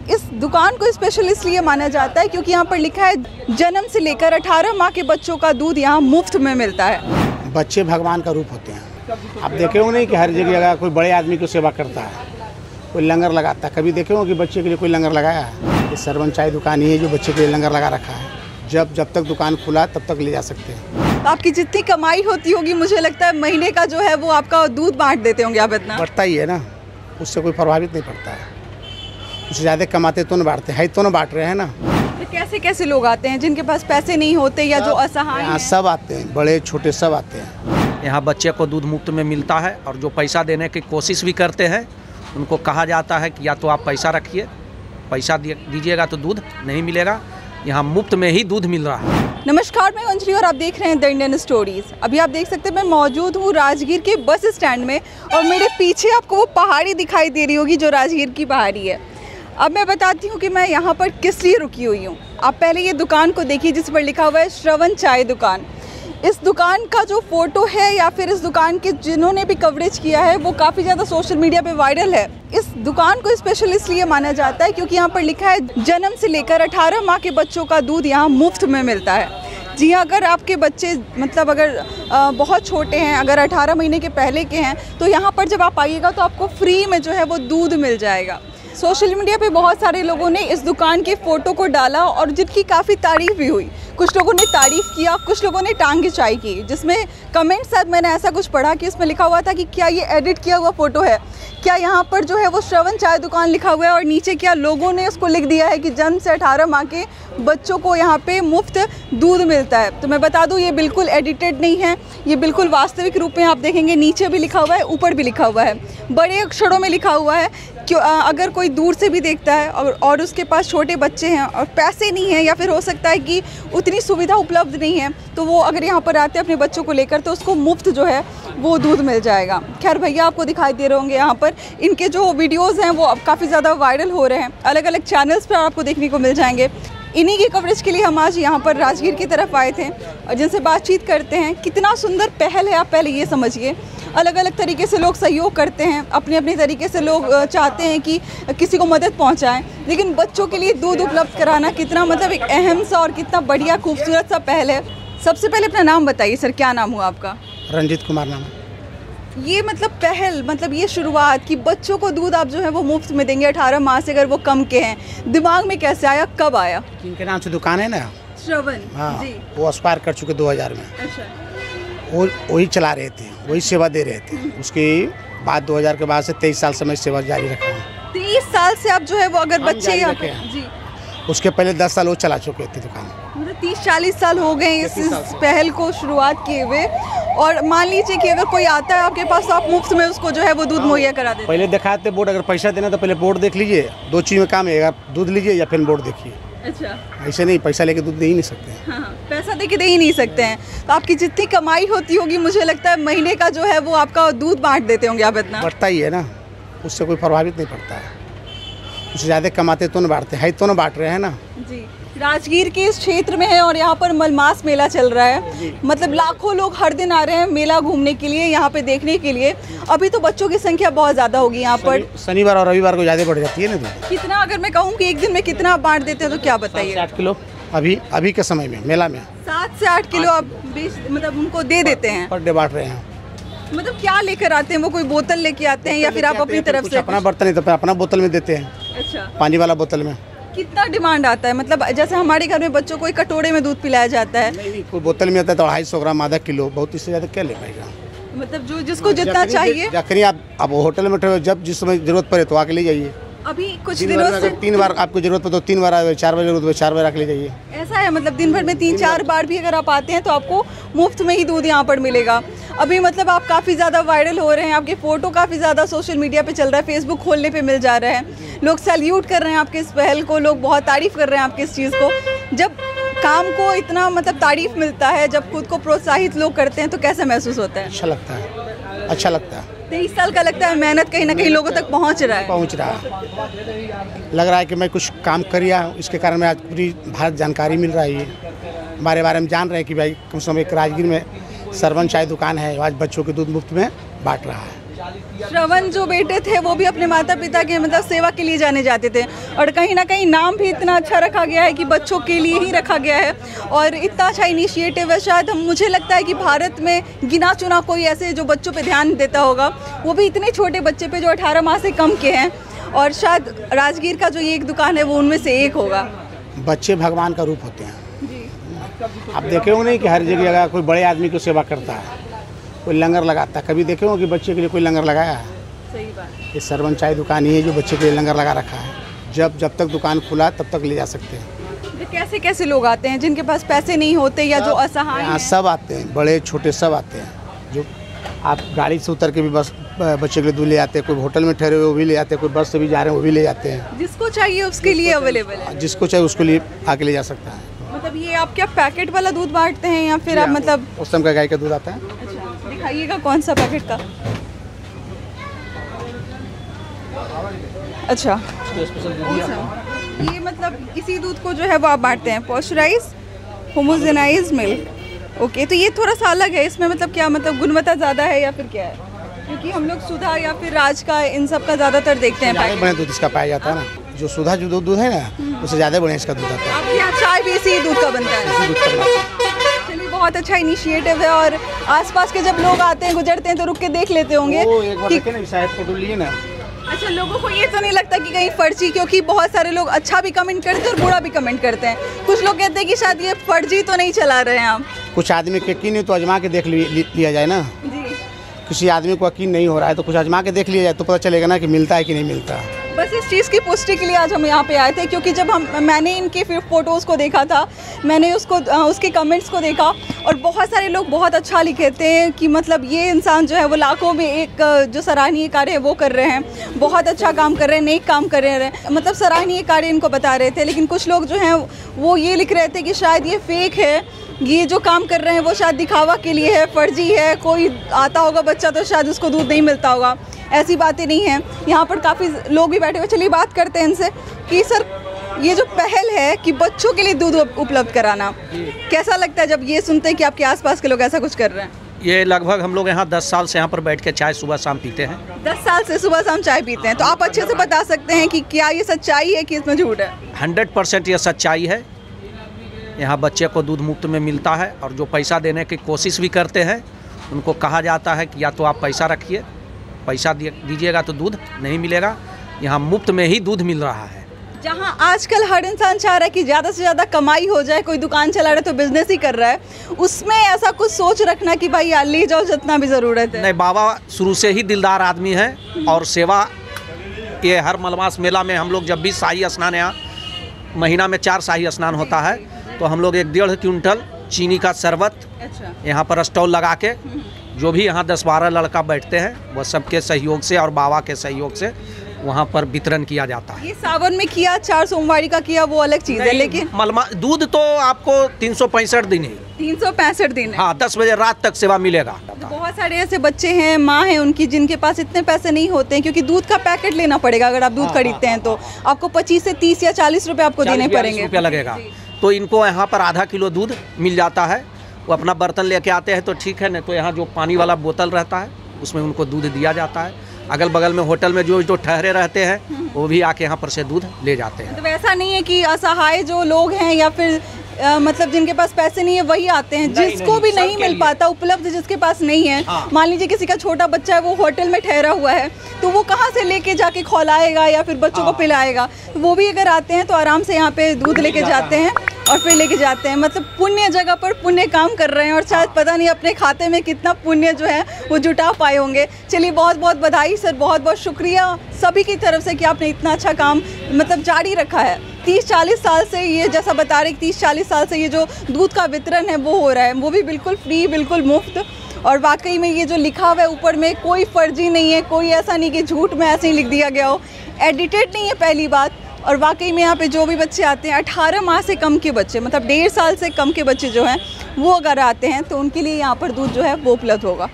इस दुकान को स्पेशल इसलिए माना जाता है क्योंकि यहाँ पर लिखा है जन्म से लेकर 18 माह के बच्चों का दूध यहाँ मुफ्त में मिलता है। बच्चे भगवान का रूप होते हैं। आप देखे हो नहीं कि हर जगह कोई बड़े आदमी की सेवा करता है, कोई लंगर लगाता है। कभी देखे हो कि बच्चे के लिए कोई लंगर लगाया है? ये सरवन चाय दुकान ही है जो बच्चे के लिए लंगर लगा रखा है। जब तक दुकान खुला तब तक ले जा सकते हैं। आपकी जितनी कमाई होती होगी मुझे लगता है महीने का जो है वो आपका दूध बांट देते होंगे आप इतना। बढ़ता ही है ना, उससे कोई प्रभावित नहीं पड़ता है। उससे ज़्यादा कमाते तो न बांटते हैं, तो न बांट रहे हैं ना। तो कैसे कैसे लोग आते हैं जिनके पास पैसे नहीं होते या जो असहाय हैं? सब आते हैं, बड़े छोटे सब आते हैं। यहाँ बच्चे को दूध मुफ्त में मिलता है और जो पैसा देने की कोशिश भी करते हैं उनको कहा जाता है कि या तो आप पैसा रखिए, पैसा दीजिएगा तो दूध नहीं मिलेगा। यहाँ मुफ्त में ही दूध मिल रहा है। नमस्कार, मैं अंजलि और आप देख रहे हैं द इंडियन स्टोरीज। अभी आप देख सकते हैं मैं मौजूद हूँ राजगीर के बस स्टैंड में और मेरे पीछे आपको वो पहाड़ी दिखाई दे रही होगी जो राजगीर की पहाड़ी है। अब मैं बताती हूँ कि मैं यहाँ पर किस लिए रुकी हुई हूँ। आप पहले ये दुकान को देखिए जिस पर लिखा हुआ है श्रवण चाय दुकान। इस दुकान का जो फोटो है या फिर इस दुकान के जिन्होंने भी कवरेज किया है वो काफ़ी ज़्यादा सोशल मीडिया पे वायरल है। इस दुकान को स्पेशल इसलिए माना जाता है क्योंकि यहाँ पर लिखा है जन्म से लेकर 18 माह के बच्चों का दूध यहाँ मुफ्त में मिलता है। जी हाँ, अगर आपके बच्चे मतलब अगर बहुत छोटे हैं, अगर 18 महीने के पहले के हैं तो यहाँ पर जब आप आइएगा तो आपको फ्री में जो है वो दूध मिल जाएगा। सोशल मीडिया पे बहुत सारे लोगों ने इस दुकान के फ़ोटो को डाला और जिनकी काफ़ी तारीफ़ भी हुई। कुछ लोगों ने तारीफ़ किया, कुछ लोगों ने टांग खिंचाई की, जिसमें कमेंट साथ मैंने ऐसा कुछ पढ़ा कि इसमें लिखा हुआ था कि क्या ये एडिट किया हुआ फ़ोटो है, क्या यहाँ पर जो है वो श्रवण चाय दुकान लिखा हुआ है और नीचे क्या लोगों ने उसको लिख दिया है कि जन्म से 18 माह के बच्चों को यहाँ पे मुफ्त दूध मिलता है। तो मैं बता दूँ ये बिल्कुल एडिटेड नहीं है, ये बिल्कुल वास्तविक रूप में आप देखेंगे नीचे भी लिखा हुआ है, ऊपर भी लिखा हुआ है, बड़े अक्षरों में लिखा हुआ है। क्यों अगर कोई दूर से भी देखता है और उसके पास छोटे बच्चे हैं और पैसे नहीं हैं या फिर हो सकता है कि उतनी सुविधा उपलब्ध नहीं है तो वो अगर यहाँ पर आते हैं अपने बच्चों को लेकर तो उसको मुफ्त जो है वो दूध मिल जाएगा। खैर भैया आपको दिखाई दे रहे होंगे यहाँ पर इनके जो वीडियोज़ हैं वो अब काफ़ी ज़्यादा वायरल हो रहे हैं, अलग अलग चैनल्स पर आपको देखने को मिल जाएंगे। इन्हीं की कवरेज के लिए हम आज यहाँ पर राजगीर की तरफ आए थे और जिनसे बातचीत करते हैं। कितना सुंदर पहल है, आप पहले ये समझिए। अलग अलग तरीके से लोग सहयोग करते हैं, अपने अपने तरीके से लोग चाहते हैं कि किसी को मदद पहुंचाएं, लेकिन बच्चों के लिए दूध उपलब्ध कराना कितना मतलब एक अहम सा और कितना बढ़िया खूबसूरत सा पहल है। सबसे पहले अपना नाम बताइए सर, क्या नाम हुआ आपका? रंजीत कुमार नाम है। ये मतलब पहल, मतलब ये शुरुआत कि बच्चों को दूध आप जो है वो मुफ्त में देंगे 18 माह से अगर वो कम के हैं, दिमाग में कैसे आया, कब आया? इनके नाम से दुकान है ना, श्रवण। हाँ जी। वो एक्सपायर कर चुके 2000 में। अच्छा। वही चला रहे थे, वही सेवा दे रहे थे। उसके बाद 2000 के बाद से 23 साल से मैं सेवा जारी रखा हूँ। 23 साल से आप जो है वो अगर बच्चे यहाँ पे जी, उसके पहले 10 साल वो चला चुके थे दुकान। मतलब 30-40 साल हो गए इस पहल को शुरुआत किए हुए। और मान लीजिए कि अगर कोई आता है आपके पास तो आप मुफ्त में उसको जो है वो दूध मुहैया करा देते हैं। पहले दिखाते बोर्ड, अगर पैसा देना तो पहले बोर्ड देख लीजिए, 2 चीज़ में काम है, अगर दूध लीजिए या फिर बोर्ड देखिए। अच्छा। ऐसे नहीं, पैसा लेके दूध दे ही नहीं सकते हैं। हाँ, पैसा दे के दे ही नहीं सकते हैं। तो आपकी जितनी कमाई होती होगी मुझे लगता है महीने का जो है वो आपका दूध बांट देते होंगे आप इतना। बढ़ता ही है ना, उससे कोई प्रभावित नहीं पड़ता है। उससे ज़्यादा कमाते तो न बांटते हैं, तो न बांट रहे हैं ना। जी, राजगीर के इस क्षेत्र में है और यहाँ पर मलमास मेला चल रहा है। मतलब लाखों लोग हर दिन आ रहे हैं मेला घूमने के लिए, यहाँ पे देखने के लिए। अभी तो बच्चों की संख्या बहुत ज़्यादा होगी यहाँ पर। शनिवार और रविवार को ज़्यादा बढ़ जाती है ना दूध। कितना, अगर मैं कहूँ कि एक दिन में कितना बांट देते हो तो क्या बताइए? 8 किलो अभी के समय में मेला में 7 से 8 किलो आप मतलब उनको दे देते हैं पर डे बांट रहे हैं। मतलब क्या लेकर आते हैं वो, कोई बोतल लेके आते हैं या फिर आप अपनी तरफ से? अपना बर्तन है तो अपना बोतल में देते हैं। अच्छा। पानी वाला बोतल में। कितना डिमांड आता है? मतलब जैसे हमारे घर में बच्चों को एक कटोरे में दूध पिलाया जाता है। नहीं, कोई बोतल में आता है तो 250 ग्राम, आधा किलो, बहुत, इससे ज़्यादा क्या ले पाएगा? मतलब जो जिसको जितना चाहिए। जखनी आप होटल में ठहरो, जब जिस समय जरूरत पड़े तो आके ले जाइए। अभी कुछ दिनों से 3 बार आपको जरूरत पड़े तो 3 बार आए, 4 बार जरूरत पड़े 4 बार आके ले जाइए। ऐसा है, मतलब दिन भर में 3-4 बार भी अगर आप आते हैं तो आपको मुफ्त में ही दूध यहाँ पर मिलेगा। अभी मतलब आप काफ़ी ज़्यादा वायरल हो रहे हैं, आपके फ़ोटो काफ़ी ज़्यादा सोशल मीडिया पे चल रहा है, फेसबुक खोलने पे मिल जा रहा है, लोग सैल्यूट कर रहे हैं आपके इस पहल को, लोग बहुत तारीफ़ कर रहे हैं आपके इस चीज़ को। जब काम को इतना मतलब तारीफ़ मिलता है, जब खुद को प्रोत्साहित लोग करते हैं तो कैसा महसूस होता है? अच्छा लगता है, अच्छा लगता है। 23 साल का लगता है मेहनत कहीं ना कहीं लोगों तक पहुँच रहा है। लग रहा है कि मैं कुछ काम करिया, इसके कारण मैं आज पूरी भारत जानकारी मिल रही है, हमारे बारे में जान रहे हैं कि भाई कम से कम एक राजगीर में सरवन चाय दुकान है, आज बच्चों के दूध मुफ्त में बांट रहा है। श्रवण जो बेटे थे वो भी अपने माता पिता के मतलब सेवा के लिए जाने जाते थे, और कहीं ना कहीं नाम भी इतना अच्छा रखा गया है कि बच्चों के लिए ही रखा गया है, और इतना अच्छा इनिशिएटिव है। शायद मुझे लगता है कि भारत में गिना चुना कोई ऐसे जो बच्चों पे ध्यान देता होगा, वो भी इतने छोटे बच्चे पे जो 18 माह से कम के हैं, और शायद राजगीर का जो ये एक दुकान है वो उनमें से एक होगा। बच्चे भगवान का रूप होते हैं। आप देखे हो नहीं कि हर जगह कोई बड़े आदमी की सेवा करता है, कोई लंगर लगाता है। कभी देखे हो कि बच्चे के लिए कोई लंगर लगाया है? सही बात। ये सरवन चाय दुकान ही है जो बच्चे के लिए लंगर लगा रखा है। जब तक दुकान खुला तब तक ले जा सकते हैं। तो कैसे कैसे लोग आते हैं जिनके पास पैसे नहीं होते या जो असहाय यहाँ हैं? सब आते हैं, बड़े छोटे सब आते हैं। जो आप गाड़ी से उतर के भी बस बच्चे के लिए दूध ले आते हैं, कोई होटल में ठहरे हुए वो भी ले आते हैं, कोई बस से भी जा रहे हैं वो भी ले जाते हैं। जिसको चाहिए उसके लिए अवेलेबल है। जिसको चाहिए उसके लिए आके ले जा सकता है। मतलब ये आप क्या पैकेट वाला दूध बांटते हैं या फिर आप मतलब उस टाइम का गाय का दूध आता है। अच्छा, दिखाइएगा कौन सा पैकेट का। अच्छा, ये मतलब इसी दूध को जो है वो आप बांटते हैं, पॉस्चराइज होमोजेनाइज मिल्क। ओके, तो ये थोड़ा सा अलग है, इसमें मतलब क्या मतलब गुणवत्ता ज़्यादा है या फिर क्या है? क्योंकि हम लोग सुधा या फिर राज का इन सब का ज़्यादातर देखते हैं पैकेट। बड़े दूध इसका पाया जाता है ना, जो सुधा जो दूध है ना उससे ज़्यादा बढ़िया इसका दूध आता है। आपके यहाँ चाय भी इसी दूध का बनता है? इसी दूध का बनाते हैं। चलिए, बहुत अच्छा इनिशिएटिव है, और आसपास के जब लोग आते हैं गुजरते हैं तो रुक के देख लेते होंगे वो एक बार कि देखे ना, शायद फोटो लिए ना। अच्छा, लोगों को ये तो नहीं लगता कि कहीं फर्जी, क्योंकि बहुत सारे लोग अच्छा भी कमेंट करते हैं और बुरा भी कमेंट करते हैं। कुछ लोग कहते हैं कि शायद ये फर्जी तो नहीं चला रहे हैं आप। कुछ आदमी के यकीन नहीं तो आजमा के देख लिया जाए ना। जी, किसी आदमी को यकीन नहीं हो रहा है तो कुछ आजमा के देख लिया जाए तो पता चलेगा ना कि मिलता है कि नहीं मिलता। बस इस चीज़ की पुष्टि के लिए आज हम यहाँ पे आए थे, क्योंकि जब मैंने इनके फिर फोटोज़ को देखा था, मैंने उसके कमेंट्स को देखा, और बहुत सारे लोग बहुत अच्छा लिखे थे कि मतलब ये इंसान जो है वो लाखों में एक जो सराहनीय कार्य है वो कर रहे हैं, बहुत अच्छा काम कर रहे हैं, नेक काम कर रहे हैं, मतलब सराहनीय कार्य इनको बता रहे थे। लेकिन कुछ लोग जो हैं वो ये लिख रहे थे कि शायद ये फेक है, ये जो काम कर रहे हैं वो शायद दिखावा के लिए है, फर्जी है, कोई आता होगा बच्चा तो शायद उसको दूध नहीं मिलता होगा। ऐसी बातें नहीं हैं। यहाँ पर काफ़ी लोग भी बैठे हुए, चलिए बात करते हैं इनसे कि सर ये जो पहल है कि बच्चों के लिए दूध उपलब्ध कराना, कैसा लगता है जब ये सुनते हैं कि आपके आसपास के लोग ऐसा कुछ कर रहे हैं? ये लगभग हम लोग यहाँ 10 साल से यहाँ पर बैठ के चाय सुबह शाम पीते हैं। 10 साल से सुबह शाम चाय पीते हैं, तो आप अच्छे से बता सकते हैं कि क्या ये सच्चाई है कि इसमें झूठ है? 100% ये सच्चाई है। यहाँ बच्चे को दूध मुफ्त में मिलता है, और जो पैसा देने की कोशिश भी करते हैं उनको कहा जाता है कि या तो आप पैसा रखिए, पैसा दीजिएगा तो दूध नहीं मिलेगा। यहाँ मुफ्त में ही दूध मिल रहा है। जहाँ आजकल हर इंसान चाह रहा है कि ज़्यादा से ज़्यादा कमाई हो जाए, कोई दुकान चला रहा है तो बिजनेस ही कर रहा है, उसमें ऐसा कुछ सोच रखना कि भाई यार ले जाओ जितना भी ज़रूरत है। नहीं, बाबा शुरू से ही दिलदार आदमी हैं, और सेवा ये हर मलमास मेला में हम लोग जब भी शाही स्नान, यहाँ महीना में 4 शाही स्नान होता है, तो हम लोग 1.5 क्विंटल चीनी का शरबत यहाँ पर स्टॉल लगा के, जो भी यहाँ 10-12 लड़का बैठते हैं वह सबके सहयोग से और बाबा के सहयोग से वहाँ पर वितरण किया जाता है। ये सावन में किया, 4 सोमवारी का किया, वो अलग चीज़ है, लेकिन मलमा दूध तो आपको 365 दिन है, 365 दिन है। हाँ, 10 बजे रात तक सेवा मिलेगा। तो बहुत सारे ऐसे बच्चे हैं, माँ हैं उनकी, जिनके पास इतने पैसे नहीं होते हैं, क्योंकि दूध का पैकेट लेना पड़ेगा। अगर आप दूध खरीदते हैं तो आपको 25 से 30 या 40 रुपये आपको देने पड़ेंगे, रुपया लगेगा। तो इनको यहाँ पर आधा किलो दूध मिल जाता है। वो अपना बर्तन लेके आते हैं तो ठीक है, नहीं तो यहाँ जो पानी वाला बोतल रहता है उसमें उनको दूध दिया जाता है। अगल बगल में होटल में जो ठहरे रहते हैं वो भी आके यहाँ पर से दूध ले जाते हैं। तो वैसा नहीं है कि असहाय जो लोग हैं या फिर मतलब जिनके पास पैसे नहीं है वही आते हैं, जिसको भी नहीं मिल पाता, उपलब्ध जिसके पास नहीं है। मान लीजिए किसी का छोटा बच्चा है, वो होटल में ठहरा हुआ है, तो वो कहाँ से लेके जाके खिलाएगा या फिर बच्चों को पिलाएगा? वो भी अगर आते हैं तो आराम से यहाँ पे दूध लेके जाते हैं और फिर लेके जाते हैं। मतलब पुण्य जगह पर पुण्य काम कर रहे हैं, और शायद पता नहीं अपने खाते में कितना पुण्य जो है वो जुटा पाए होंगे। चलिए, बहुत बहुत बधाई सर, बहुत बहुत शुक्रिया सभी की तरफ से कि आपने इतना अच्छा काम मतलब जारी रखा है। 30-40 साल से ये, जैसा बता रहे 30-40 साल से ये जो दूध का वितरण है वो हो रहा है, वो भी बिल्कुल फ्री, बिल्कुल मुफ्त। और वाकई में ये जो लिखा हुआ है ऊपर में, कोई फर्जी नहीं है, कोई ऐसा नहीं कि झूठ में ऐसे ही लिख दिया गया हो, एडिटेड नहीं है पहली बात। और वाकई में यहाँ पे जो भी बच्चे आते हैं, 18 माह से कम के बच्चे, मतलब 1.5 साल से कम के बच्चे जो हैं वो अगर आते हैं तो उनके लिए यहाँ पर दूध जो है वो उपलब्ध होगा।